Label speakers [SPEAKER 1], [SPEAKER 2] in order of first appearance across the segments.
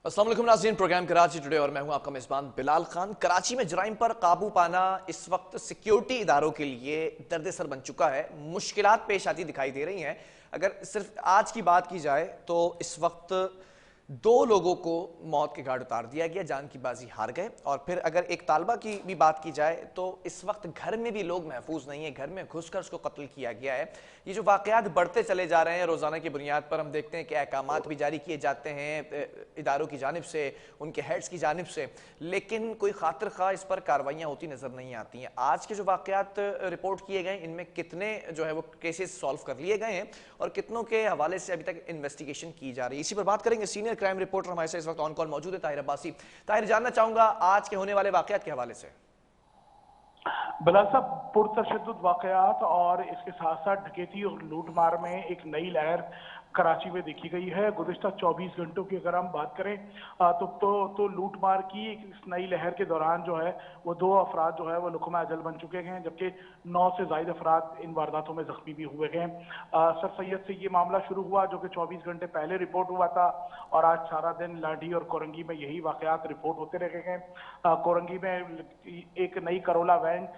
[SPEAKER 1] अस्सलाम वालेकुम नाज़रीन, प्रोग्राम कराची टुडे और मैं हूं आपका मेज़बान बिलाल खान। कराची में जराइम पर काबू पाना इस वक्त सिक्योरिटी इदारों के लिए दर्द-ए-सर बन चुका है। मुश्किलात पेश आती दिखाई दे रही हैं। अगर सिर्फ आज की बात की जाए तो इस वक्त 2 लोगों को मौत के घाट उतार दिया गया, जान की बाजी हार गए। और फिर अगर एक तालिबा की भी बात की जाए तो इस वक्त घर में भी लोग महफूज नहीं है, घर में घुसकर उसको कत्ल किया गया है। ये जो वाकयात बढ़ते चले जा रहे हैं, रोजाना की बुनियाद पर हम देखते हैं कि अहकामात भी जारी किए जाते हैं इदारों की जानिब से, उनके हेड्स की जानिब से, लेकिन कोई खातिर खा इस पर कार्रवाइयाँ होती नजर नहीं आती हैं। आज के जो वाकयात रिपोर्ट किए गए, इनमें कितने जो है वो केसेस सॉल्व कर लिए गए हैं और कितनों के हवाले से अभी तक इन्वेस्टिगेशन की जा रही है, इसी पर बात करेंगे। सीनियर क्राइम रिपोर्टर हमारे साथ इस वक्त ऑन कॉल मौजूद है, ताहिर अब्बासी। ताहिर, जानना चाहूंगा आज के होने वाले वाकयात के हवाले से।
[SPEAKER 2] बिलाल साहब, पुरतशद्दुद वाकयात और इसके साथ साथ डकैती और लूटमार में एक नई लहर कराची में देखी गई है। गुज़िश्ता 24 घंटों की अगर हम बात करें तो लूटमार की इस नई लहर के दौरान जो है वो 2 अफराद जो है वो लुकमा अजल बन चुके हैं, जबकि 9 से ज़ायद अफराद इन वारदातों में जख्मी भी हुए हैं। सर सैयद से ये मामला शुरू हुआ जो कि 24 घंटे पहले रिपोर्ट हुआ था और आज सारा दिन लाठी और कोरंगी में यही वाकयात रिपोर्ट होते रहे हैं। कोरंगी में एक नई करोला वैन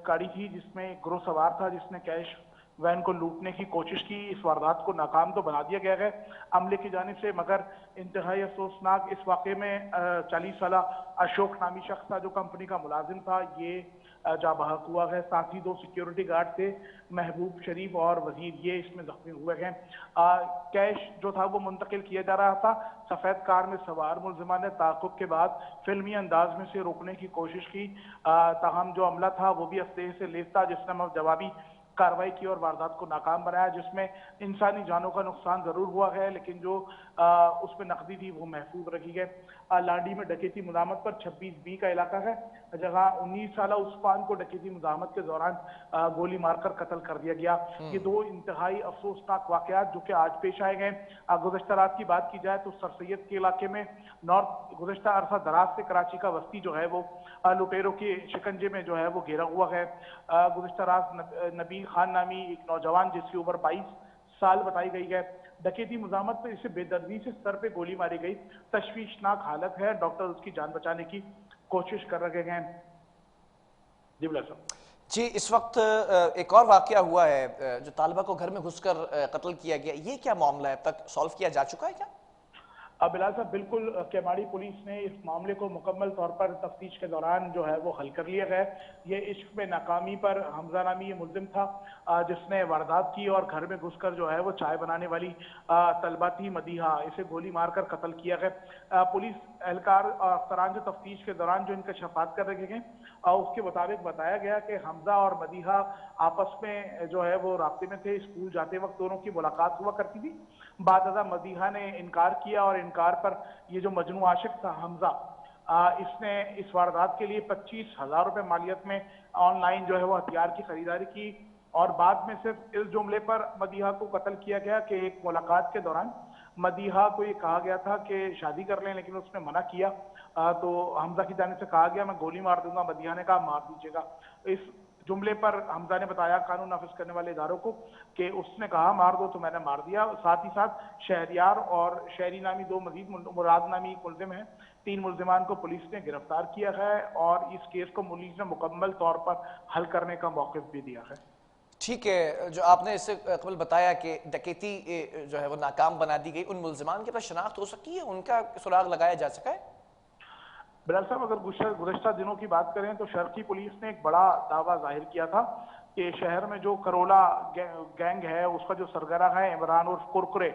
[SPEAKER 2] गाड़ी थी जिसमें एक गिरोह सवार था जिसने कैश वैन को लूटने की कोशिश की। इस वारदात को नाकाम तो बना दिया गया है अमले की जानिब से, मगर इंतहाई अफसोसनाक इस वाक़े में 40 साल अशोक नामी शख्स था जो कंपनी का मुलाजिम था, ये जा बहक हुआ है। साथ ही 2 सिक्योरिटी गार्ड थे, महबूब शरीफ और वजीर, ये इसमें जख्मी हुए हैं। कैश जो था वो मुंतकिल किया जा रहा था। सफेद कार में सवार मुलजिमा ने ताक़ुब के बाद फिल्मी अंदाज में से रोकने की कोशिश की, ताहम जो अमला था वो भी अस्लहे से लैस था, जिसने जवाबी कार्रवाई की और वारदात को नाकाम बनाया, जिसमें इंसानी जानों का नुकसान जरूर हुआ है लेकिन जो उसमें नकदी थी वो महफूज रखी है। लाडी में डकैती मुजामत पर 26B का इलाका है जहां 19 साल उस्मान को डकैती मुजामत के दौरान गोली मारकर कत्ल कर दिया गया। ये 2 इंतहाई अफसोसनाक वाकयात जो कि आज पेश आए गए। गुज़श्ता रात की बात की जाए तो सर सैयद के इलाके में नॉर्थ गुज़श्ता अरसा दराज से कराची का वस्ती जो है वो लुटेरों के शिकंजे में जो है वो घेरा हुआ है। गुज़श्ता रात नबी खान नामी एक नौजवान जिसकी उम्र 22 साल बताई गई है, डकैती मुजामत पर इसे बेदर्दी से सर पे गोली मारी गई। तशवीशनाक हालत है, डॉक्टर उसकी जान बचाने की कोशिश कर रहे हैं। जी बिल्ला साहब।
[SPEAKER 1] जी, इस वक्त एक और वाकया हुआ है जो तालिबा को घर में घुसकर कत्ल किया गया, ये क्या मामला है, अब तक सॉल्व किया जा चुका है क्या?
[SPEAKER 2] बिलाल साहब, बिल्कुल केमाड़ी पुलिस ने इस मामले को मुकम्मल तौर पर तफ्तीश के दौरान जो है वो हल कर लिया है। ये इश्क में नाकामी पर हमजा नामी ये मुल्जिम था जिसने वारदात की और घर में घुसकर जो है वो चाय बनाने वाली तलबा थी मदीहा, इसे गोली मारकर कत्ल किया गया। पुलिस एहलकार अफसरान जो तफ्तीश के दौरान जो इनका शफात कर रहे हैं उसके मुताबिक बताया गया कि हमजा और मदीहा आपस में जो है वो रास्ते में थे, स्कूल जाते वक्त दोनों की मुलाकात हुआ करती थी। बादअज़ा मदीहा ने इनकार किया और इनकार पर ये जो मजनू आशिक था हमजा, इसने इस वारदात के लिए 25,000 रुपए मालियत में ऑनलाइन जो है वो हथियार की खरीदारी की और बाद में सिर्फ इस जुमले पर मदीहा को कत्ल किया गया कि एक मुलाकात के दौरान मदीहा को ये कहा गया था कि शादी कर लें, लेकिन उसने मना किया। तो हमजा की जानिब से कहा गया मैं गोली मार दूंगा, मदीहा ने कहा मार दीजिएगा। इस जुमले पर हमजा ने बताया कानून नाफिज करने वाले इदारों को कि उसने कहा मार दो तो मैंने मार दिया। साथ ही साथ शहरियार और शहरी नामी 2 मजीद मुराद नामी मुल्जिम हैं, 3 मुल्जिमान को पुलिस ने गिरफ्तार किया है और इस केस को पुलिस ने मुकम्मल तौर पर हल करने का मौक़िफ़ भी दिया है।
[SPEAKER 1] ठीक है, जो आपने इससे कबल बताया कि डकैती जो है वो नाकाम बना दी गई, उन मुल्जिमान के पास शनाख्त हो सकी है, उनका सुराग लगाया जा सका है?
[SPEAKER 2] बिलाल साहब, अगर गुज़श्ता दिनों की बात करें तो शर्की पुलिस ने एक बड़ा दावा जाहिर किया था कि शहर में जो करोला गैंग है उसका जो सरगना है इमरान और कुरकुरे,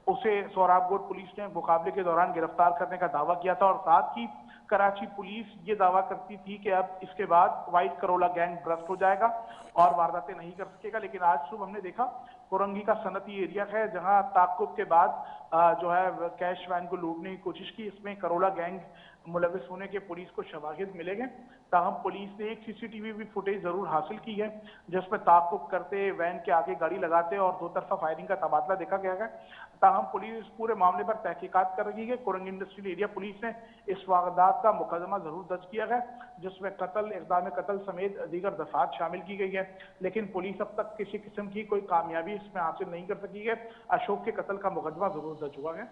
[SPEAKER 2] उसे सोहराबगोट पुलिस ने मुकाबले के दौरान गिरफ्तार करने का दावा किया था और साथ ही कराची पुलिस ये दावा करती थी कि अब इसके बाद व्हाइट करोला गैंग भ्रष्ट हो जाएगा और वारदातें नहीं कर सकेगा। लेकिन आज सुबह हमने देखा कोरंगी का सनती एरिया है जहां ताक़ुब के बाद जो है कैश वैन को लूटने की कोशिश की, इसमें करोला गैंग मुलविस होने के पुलिस को शवाहिद मिले हैं। ताहम पुलिस ने एक सीसीटीवी भी फुटेज जरूर हासिल की है जिसमें ताक़ुब करते वैन के आगे गाड़ी लगाते और 2 तरफा फायरिंग का तबादला देखा गया है। ताहम पुलिस पूरे मामले पर तहकीकात कर रही है। कोरंगी इंडस्ट्रियल एरिया पुलिस ने इस वारदात का मुकदमा जरूर दर्ज किया है जिसमें कत्ल, इक़दाम कत्ल समेत दीगर दफात शामिल की गई है, लेकिन पुलिस अब तक किसी किस्म की कोई कामयाबी इसमें हासिल नहीं कर सकी है। अशोक के कत्ल का मुकदमा जरूर दर्ज हुआ है।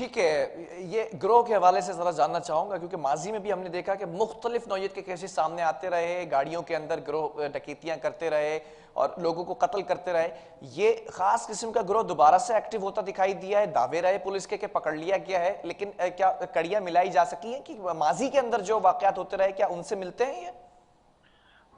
[SPEAKER 1] ठीक है, ये गिरोह के हवाले से जरा जानना चाहूंगा, क्योंकि माजी में भी हमने देखा कि मुख्तलिफ नौयत के केसेस सामने आते रहे, गाड़ियों के अंदर गिरोह डकैतियां करते रहे और लोगों को कत्ल करते रहे। ये खास किस्म का गिरोह दोबारा से एक्टिव होता दिखाई दिया है। दावे रहे पुलिस के पकड़ लिया गया है, लेकिन क्या कड़ियां मिलाई जा सकी हैं कि माजी के अंदर जो वाकयात होते रहे क्या उनसे मिलते हैं ये?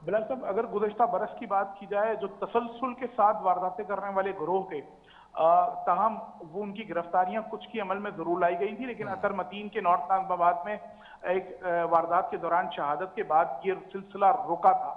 [SPEAKER 2] बिलाल साहब, अगर गुज़श्ता बरस की बात की जाए, जो तसलसल के साथ वारदातें करने वाले गिरोह के ताहम वो उनकी गिरफ्तारियां कुछ की अमल में जरूर लाई गई थी, लेकिन अतर मतीन के नॉर्थ नाज़िमाबाद में एक वारदात के दौरान शहादत के बाद ये सिलसिला रुका था।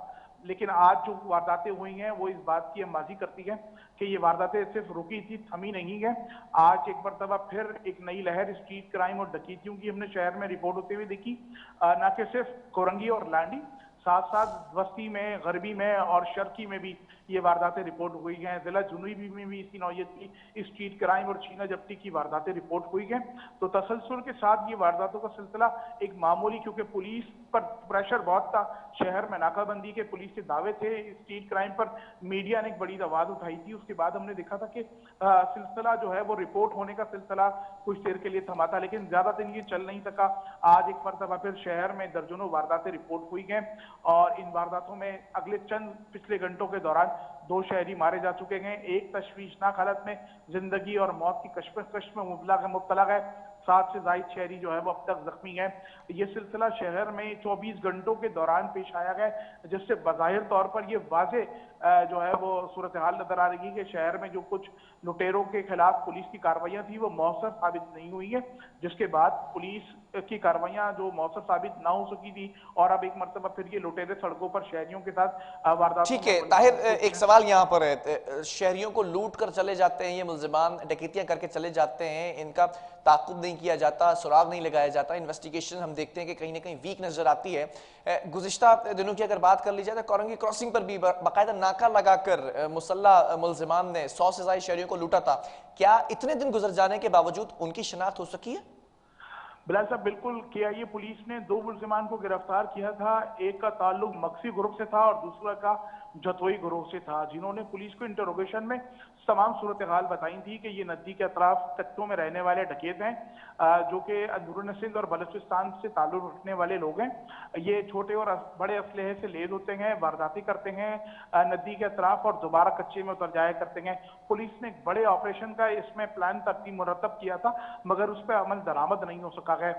[SPEAKER 2] लेकिन आज जो वारदातें हुई हैं वो इस बात की अमाजी करती है कि ये वारदातें सिर्फ रुकी थी, थमी नहीं है। आज एक मरतबा फिर एक नई लहर स्ट्रीट क्राइम और डकैतियों की हमने शहर में रिपोर्ट होते हुए देखी। न कि सिर्फ कोरंगी और लांडी, साथ साथ वस्ती में, गरबी में और शर्की में भी ये वारदातें रिपोर्ट हुई हैं। जिला जुनूबी में भी इसी नौयत की स्ट्रीट क्राइम और छीना जब्ती की वारदातें रिपोर्ट हुई हैं। तो तसलसल के साथ ये वारदातों का सिलसिला एक मामूली, क्योंकि पुलिस पर प्रेशर बहुत था, शहर में नाकाबंदी के पुलिस के दावे थे, स्ट्रीट क्राइम पर मीडिया ने एक बड़ी आवाज उठाई थी। उसके बाद हमने देखा था कि सिलसिला जो है वो रिपोर्ट होने का सिलसिला कुछ देर के लिए थमा था, लेकिन ज्यादा दिन ये चल नहीं सका। आज एक मरतबा फिर शहर में दर्जनों वारदातें रिपोर्ट हुई हैं और इन वारदातों में अगले चंद पिछले घंटों के दौरान 2 शहरी मारे जा चुके हैं। एक तशवीशनाक हालत में जिंदगी और मौत की कश्मकश में मुब्तला है। 7 से ज्यादा शहरी जो है वो अब तक जख्मी है। ये सिलसिला शहर में 24 घंटों के दौरान पेश आया है, जिससे बज़ाहिर तौर पर ये वाजे जो है वो सूरत हाल नजर आ रही है कि शहर में जो कुछ लुटेरों के खिलाफ पुलिस की कार्रवाइयां थी वो मौसर साबित नहीं हुई है, जिसके बाद पुलिस की कार्रवाइयां जो मौसर साबित ना हो सकी थी और अब एक मरतबा फिर ये लुटेरे सड़कों पर शहरियों के साथ वारदात।
[SPEAKER 1] ठीक है ताहिर, एक सवाल यहाँ पर है, शहरियों को लूट कर चले जाते हैं ये मुल्जिमान, डकैतियां करके चले जाते हैं, इनका ताकुब नहीं किया जाता, सुराग नहीं लगाया जाता, इन्वेस्टिगेशन हम देखते हैं कि कहीं ना कहीं वीक नजर आती है। गुज़िश्ता दिनों की अगर बात कर ली जाए तो कोरंगी क्रॉसिंग पर भी बाकायदा नाका लगाकर मुसल्लह मुल्जिमान ने 100 से ज्यादा शहरियों को लूटा था। क्या इतने दिन गुजर जाने के बावजूद उनकी शनाख्त हो सकी है?
[SPEAKER 2] बिलाल साहब, बिल्कुल KIA पुलिस ने 2 मुल्जिमान को गिरफ्तार किया था। एक का ताल्लुक मक्सी ग्रुप से था और दूसरा का जतोई ग्रोह से था, जिन्होंने पुलिस को इंटरोगेशन में तमाम सूरत हाल बताई थी कि ये नदी के अतराफ कच्चों में रहने वाले डकैत हैं, जो कि अंदरून सिंध और बलूचिस्तान से ताल्लुक रखने वाले लोग हैं। ये छोटे और बड़े असलहे से लेद होते हैं, वारदातें करते हैं नदी के अतराफ और दोबारा कच्चे में उतर जाया करते हैं। पुलिस ने एक बड़े ऑपरेशन का इसमें प्लान तरतीब मुरतब किया था, मगर उस पर अमल दरामद नहीं हो सका है।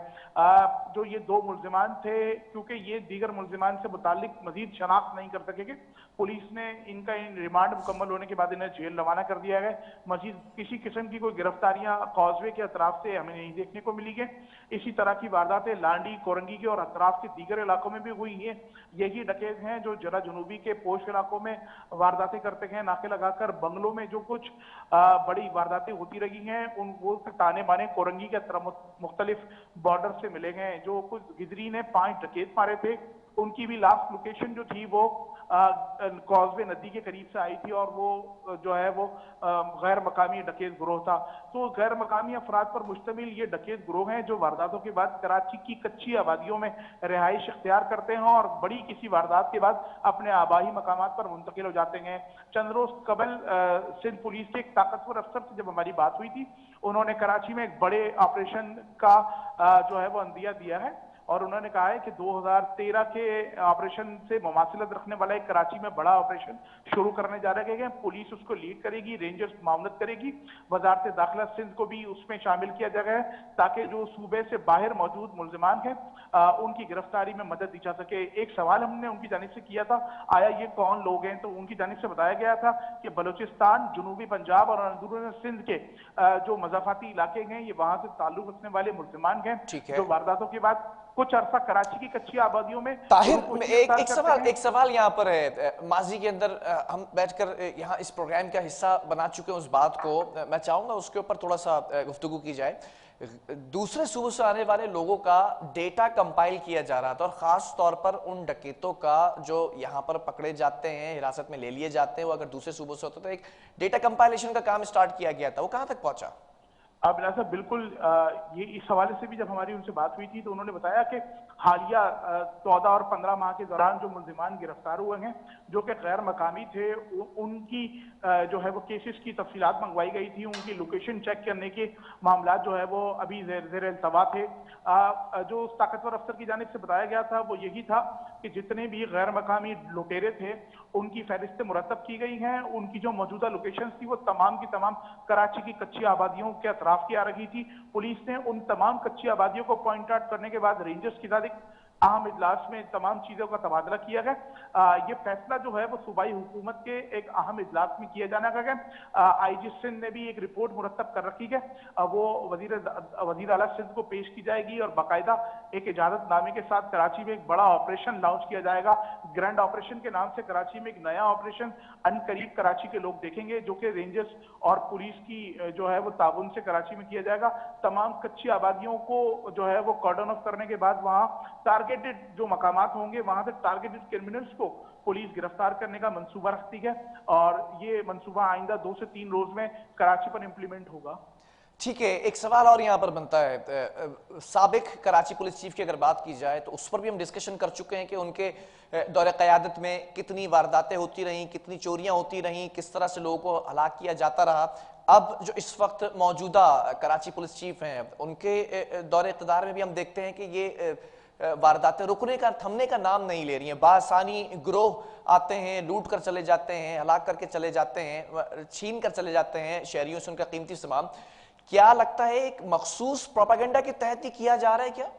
[SPEAKER 2] जो ये 2 मुल्जिमान थे, क्योंकि ये दीगर मुल्जिमान से मुतालिक मजीद शनाख्त नहीं कर सकेंगे, पुलिस ने इनका रिमांड मुकम्मल होने के बाद इन्हें जेल रवाना कर दिया है। मजीद किसी किस्म की कोई गिरफ्तारियां कॉजवे के अतराफ से हमें नहीं देखने को मिली है। इसी तरह की वारदातें लांडी, कोरंगी के और अतराफ के दीगर इलाकों में भी हुई हैं। यही डकैत हैं जो जरा जुनूबी के पोश इलाकों में वारदातें करते हैं, नाके लगाकर बंगलों में जो कुछ बड़ी वारदातें होती रही हैं, उन वो ताने बाने कोरंगी के मुख्तलिफ बॉर्डर से मिले हैं। जो कुछ गिदरी ने 5 डकैत मारे थे, उनकी भी लास्ट लोकेशन जो थी वो कॉजवे नदी के करीब से आई थी और वो जो है वो गैर मकामी डकैत गिरोह था। तो गैर मकामी अफराद पर मुश्तमिल ये डकैत गिरोह हैं जो वारदातों के बाद कराची की कच्ची आबादियों में रिहाइश इख्तियार करते हैं और बड़ी किसी वारदात के बाद अपने आबाई मकामात पर मुंतकिल हो जाते हैं। चंद रोज कबल सिंध पुलिस के एक ताकतवर अफसर से जब हमारी बात हुई थी, उन्होंने कराची में एक बड़े ऑपरेशन का जो है वो अंदिया दिया है और उन्होंने कहा है कि 2013 के ऑपरेशन से मुमासिलत रखने वाला एक कराची में बड़ा ऑपरेशन शुरू करने जा रहे हैं। पुलिस उसको लीड करेगी, रेंजर्स मामलत करेगी, वजारत दाखिला सिंध को भी उसमें शामिल किया जाएगा ताकि जो सूबे से बाहर मौजूद मुल्जिमान हैं उनकी गिरफ्तारी में मदद दी जा सके। एक सवाल हमने उनकी जानिब से किया था, आया ये कौन लोग हैं, तो उनकी जानिब से बताया गया था कि बलूचिस्तान, जुनूबी पंजाब और अंदरून सिंध के जो मजाफाती इलाके हैं, ये वहां से ताल्लुक रखने वाले मुल्जिमान हैं जो वारदातों के बाद कुछ अरसा कराची की कच्ची आबादियों में।
[SPEAKER 1] ताहिर, एक सवाल यहाँ पर है, माजी के अंदर हम बैठकर यहाँ इस प्रोग्राम का हिस्सा बना चुके हैं, उस बात को मैं चाहूंगा उसके ऊपर थोड़ा सा गुफ्तगू की जाए। दूसरे सूबों से आने वाले लोगों का डेटा कंपाइल किया जा रहा था और खास तौर पर उन डकैतों का जो यहाँ पर पकड़े जाते हैं, हिरासत में ले लिए जाते हैं, वो अगर दूसरे सूबों से होते तो एक डेटा कंपाइलेशन का काम स्टार्ट किया गया था, वो कहाँ तक पहुंचा?
[SPEAKER 2] बिलाल साहब बिल्कुल, ये इस हवाले से भी जब हमारी उनसे बात हुई थी तो उन्होंने बताया कि हालिया 14 और 15 माह के दौरान जो मुल्जिमान गिरफ्तार हुए हैं जो कि गैर मकामी थे, उनकी जो है वो केसेस की तफसीलात मंगवाई गई थी, उनकी लोकेशन चेक करने के मामला जो है वो अभी जेर इल्तवा थे। जो उस ताकतवर अफसर की जानिब से बताया गया था वो यही था कि जितने भी गैर मकामी लुटेरे थे उनकी फहरिस्तें मुरतब की गई हैं, उनकी जो मौजूदा लोकेशन थी वो तमाम की तमाम कराची की कच्ची आबादियों के अतराफ की आ रही थी। पुलिस ने उन तमाम कच्ची आबादियों को पॉइंट आउट करने के बाद रेंजर्स के साथ एक अहम इजलास में तमाम चीजों का तबादला किया गया। ये फैसला जो है वो सूबाई हुकूमत के एक अहम इजलास में किया जाना गया। आईजी सिंध ने भी एक रिपोर्ट मुरतब कर रखी है, वो वजीर आला सिंध को पेश की जाएगी और बाकायदा एक इजाजतनामे के साथ कराची में एक बड़ा ऑपरेशन लॉन्च किया जाएगा। ग्रैंड ऑपरेशन के नाम से कराची में एक नया ऑपरेशन अनकरीब कराची के लोग देखेंगे, जो कि रेंजर्स और पुलिस की जो है वो ताउन से कराची में किया जाएगा। तमाम कच्ची आबादियों को जो है वो कॉर्डन ऑफ करने के बाद वहां टारगेटेड जो मकामात होंगे वहां से टारगेटेड क्रिमिनल्स को पुलिस गिरफ्तार करने का मंसूबा रखती है और ये मंसूबा आइंदा 2 से 3 रोज में कराची पर इंप्लीमेंट होगा।
[SPEAKER 1] ठीक है, एक सवाल और यहाँ पर बनता है। साबिक कराची पुलिस चीफ की अगर बात की जाए तो उस पर भी हम डिस्कशन कर चुके हैं कि उनके दौरे क़यादत में कितनी वारदातें होती रहीं, कितनी चोरियां होती रहीं, किस तरह से लोगों को हलाक किया जाता रहा। अब जो इस वक्त मौजूदा कराची पुलिस चीफ हैं उनके दौरे इक़्तिदार में भी हम देखते हैं कि ये वारदातें रुकने का, थमने का नाम नहीं ले रही हैं। बासानी ग्रोह आते हैं, लूट कर चले जाते हैं, हलाक करके चले जाते हैं, छीन कर चले जाते हैं शहरियों से उनका कीमती सामान। क्या लगता है एक मखसूस प्रोपेगेंडा के तहत ही किया जा रहा है क्या?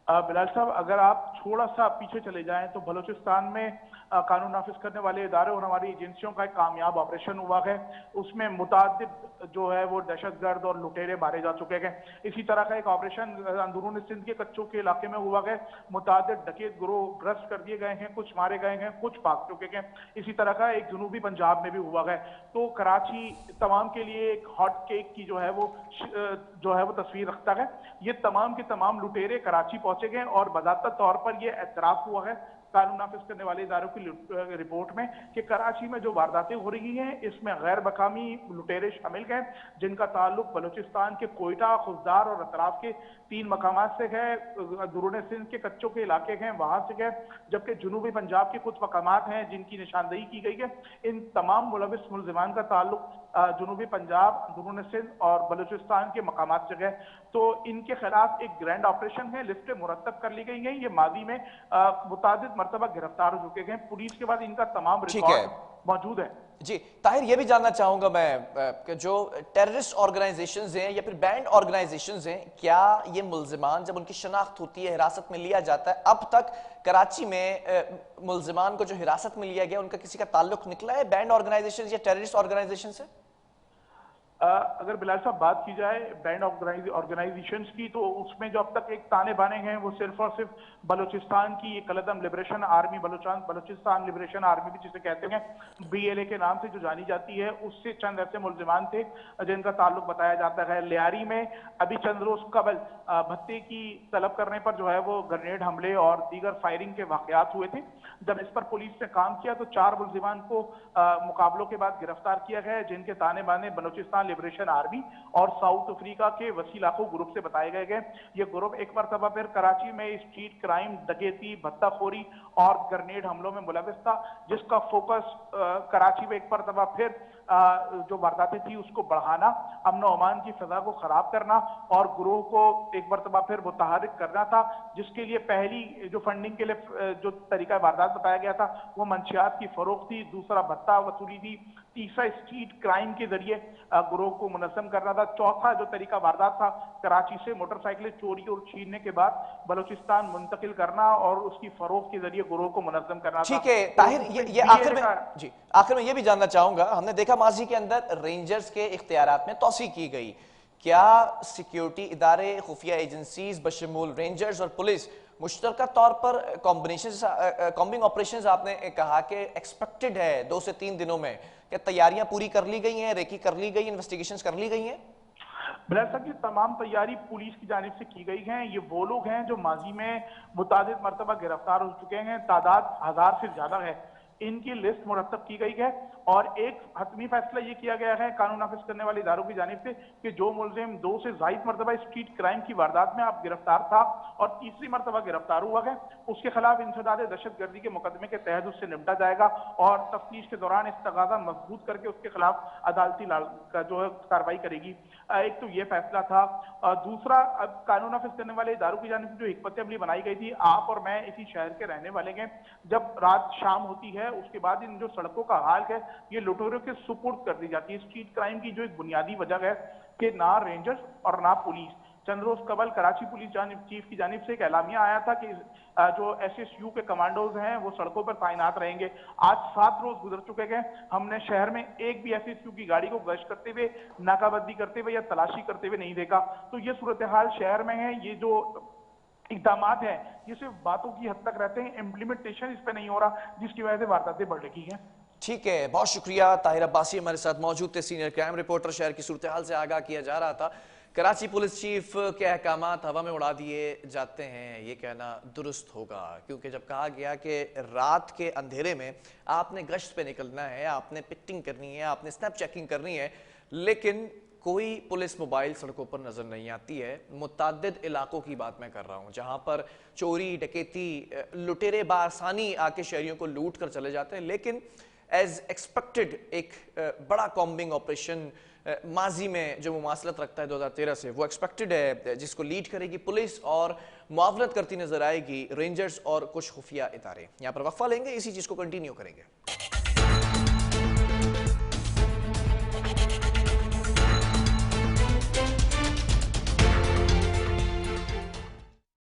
[SPEAKER 2] बिलाल साहब, अगर आप थोड़ा सा पीछे चले जाएं तो बलूचिस्तान में कानून नाफिज करने वाले इदारे और हमारी एजेंसियों का एक कामयाब ऑपरेशन हुआ है। उसमें मुतादिद जो है वो दहशतगर्द और लुटेरे मारे जा चुके हैं। इसी तरह का एक ऑपरेशन अंदरून सिंध के कच्चों के इलाके में हुआ है। मुतादिद डकैत गिरोह ड्रस्ट कर दिए गए हैं, कुछ मारे गए हैं, कुछ भाग चुके हैं। इसी तरह का एक जनूबी पंजाब में भी हुआ है। तो कराची तमाम के लिए एक हॉट केक की जो है वो तस्वीर रखता है। ये तमाम के तमाम लुटेरे कराची पहुंचे गए और बाज़ाब्ता तौर पर यह एतराफ हुआ है कानून नाफिज करने वाले इदारों की रिपोर्ट में कि कराची में जो वारदातें हो रही हैं इसमें गैर मकामी लुटेरे शामिल हैं, जिनका ताल्लुक बलूचिस्तान के कोयटा, खुफदार और अतराफ के 3 मकामात से है। दुरून सिंध के कच्चों के इलाके हैं वहां से है, जबकि जुनूबी पंजाब के कुछ मकामात हैं जिनकी निशानदेही की गई है। इन तमाम मुलविस मुलजिमान का ताल्लुक जुनूबी पंजाब, दुरून सिंध और बलूचिस्तान के मकामात से है। तो इनके खिलाफ एक ग्रैंड ऑपरेशन है, लिस्टें मुरतब कर ली गई हैं। ये मादी में मुतादिद मरतबा गिरफ्तार हो चुके हैं। पुलिस के बाद इनका तमाम रिकॉर्ड मौजूद है।
[SPEAKER 1] जी ताहिर, ये भी जानना चाहूंगा मैं कि जो टेररिस्ट ऑर्गेनाइजेशंस हैं या फिर बैंड ऑर्गेनाइजेशंस हैं, क्या ये मुल्जिमान जब उनकी शनाख्त होती है, हिरासत में लिया जाता है, अब तक कराची में मुल्जिमान को जो हिरासत में लिया गया उनका किसी का ताल्लुक निकला है बैंड ऑर्गेनाइजेशन या टेररिस्ट ऑर्गेनाइजेशन से?
[SPEAKER 2] अगर बिलाल साहब बात की जाए बैंड ऑर्गेनाइजेशंस की, तो उसमें जो अब तक एक ताने बाने हैं वो सिर्फ और सिर्फ बलूचिस्तान की कलदम liberation army, Balochistan liberation army भी जिसे कहते हैं, BLA के नाम से जो जानी जाती है, उससे चंद ऐसे मुल्जिमान थे जिनका ताल्लुक बताया जाता है। लियारी में अभी चंद रोज कबल भत्ते की तलब करने पर जो है वो ग्रेनेड हमले और दीगर फायरिंग के वाकयात हुए थे। जब इस पर पुलिस ने काम किया तो 4 मुल्जिमान को मुकाबलों के बाद गिरफ्तार किया गया, जिनके ताने बाने बलूचिस्तान लिबरेशन आर्मी और साउथ अफ्रीका के वसीलाखों ग्रुप से बताए गए। ये ग्रुप एक मरतबा फिर कराची में स्ट्रीट क्राइम, डकैती, भत्ताखोरी और ग्रेनेड हमलों में मुलविस था, जिसका फोकस कराची में एक मरतबा फिर जो वारदातें थी उसको बढ़ाना, अमन अमान की फिजा को खराब करना और ग्रोह को एक मरतबा फिर मुतहरिक करना था, जिसके लिए पहली जो फंडिंग के लिए जो तरीका वारदात बताया गया था वो मंशियात की फरोख्त थी, दूसरा भत्ता वसूली थी, तीसरा स्ट्रीट क्राइम के जरिए ग्रोह को मुनज़्ज़म करना था, चौथा जो तरीका वारदात था कराची से मोटरसाइकिलें चोरी और छीनने के बाद बलूचिस्तान मुंतकिल करना और उसकी फरोख्त के जरिए ग्रोह को मुनज़्ज़म करना था।
[SPEAKER 1] ठीक है ताहिर, ये आखिर में ये भी जानना चाहूंगा, हमने देखा माजी के अंदर रेंजर्स के इख्तियारात में तौसी की गई, क्या सिक्योरिटी इदारे, खुफिया एजेंसीज बशमूल रेंजर्स और पुलिस मुश्तरका तौर पर कॉम्बिंग ऑपरेशंस आपने कहा कि एक्सपेक्टेड है 2 से 3 दिनों में, क्या तैयारियां पूरी कर ली गई हैं, रेकी कर ली गई, इन्वेस्टिगेशंस कर ली गई हैं?
[SPEAKER 2] बिलाल साहब, ये तमाम तैयारी पुलिस की जानिब से की गई है। ये वो लोग हैं जो माजी में मुतादिद मरतबा गिरफ्तार हो चुके हैं, तादाद 1000 से ज्यादा है। इनकी लिस्ट मुरतब की गई है और एक हतमी फैसला ये किया गया है कानून नाफिज करने वाले इदारों की जानिब से कि जो मुलजिम 2 से ज़ायद मरतबा स्ट्रीट क्राइम की वारदात में आप गिरफ्तार था और तीसरी मरतबा गिरफ्तार हुआ है, उसके खिलाफ इंसदाद दहशतगर्दी के मुकदमे के तहत उससे निपटा जाएगा और तफ्तीश के दौरान इस तगाजा मजबूत करके उसके खिलाफ अदालती का जो है कार्रवाई करेगी। एक तो ये फैसला था। दूसरा, अब कानून नाफिज करने वाले इदारों की जानिब से जो हिकमत अमली बनाई गई थी, आप और मैं इसी शहर के रहने वाले हैं, जब रात शाम होती है उसके बाद इन जो सड़कों का हाल है ये लुटेरों के सुपुर्द कर दी जाती है। स्ट्रीट क्राइम की जो एक बुनियादी वजह है कि ना रेंजर्स और ना पुलिस। चंद रोज कबल कराची पुलिस चीफ की जानिब से एक एलामिया आया था कि जो SSU के कमांडोज हैं वो सड़कों पर तैनात रहेंगे। आज 7 रोज गुजर चुके हैं, हमने शहर में एक भी SSU की गाड़ी को गश्त करते हुए, नाकाबंदी करते हुए या तलाशी करते हुए नहीं देखा। तो ये सूरत हाल शहर में है। ये जो इकदाम है ये सिर्फ बातों की हद तक रहते हैं, इम्प्लीमेंटेशन इस पे नहीं हो रहा, जिसकी वजह से वारदातें बढ़ रही हैं।
[SPEAKER 1] ठीक है, बहुत शुक्रिया। ताहिर अब्बासी हमारे साथ मौजूद थे, सीनियर क्राइम रिपोर्टर। शहर की सूरत हाल से आगाह किया जा रहा था। कराची पुलिस चीफ के अहकामात हवा में उड़ा दिए जाते हैं, ये कहना दुरुस्त होगा, क्योंकि जब कहा गया कि रात के अंधेरे में आपने गश्त पे निकलना है, आपने पिक्टिंग करनी है, आपने स्नैप चेकिंग करनी है, लेकिन कोई पुलिस मोबाइल सड़कों पर नजर नहीं आती है। मुतअद्दिद इलाकों की बात मैं कर रहा हूँ जहाँ पर चोरी, डकैती, लुटेरे बासानी आके शहरियों को लूट कर चले जाते हैं, लेकिन एज एक्सपेक्टेड एक बड़ा कॉम्बिंग ऑपरेशन माजी में जो मुमासलत रखता है 2013 से, वो एक्सपेक्टेड है, जिसको लीड करेगी पुलिस और मुआवनत करती नजर आएगी रेंजर्स और कुछ खुफिया इदारे। यहाँ पर वक्फा लेंगे, इसी चीज़ को कंटिन्यू करेंगे।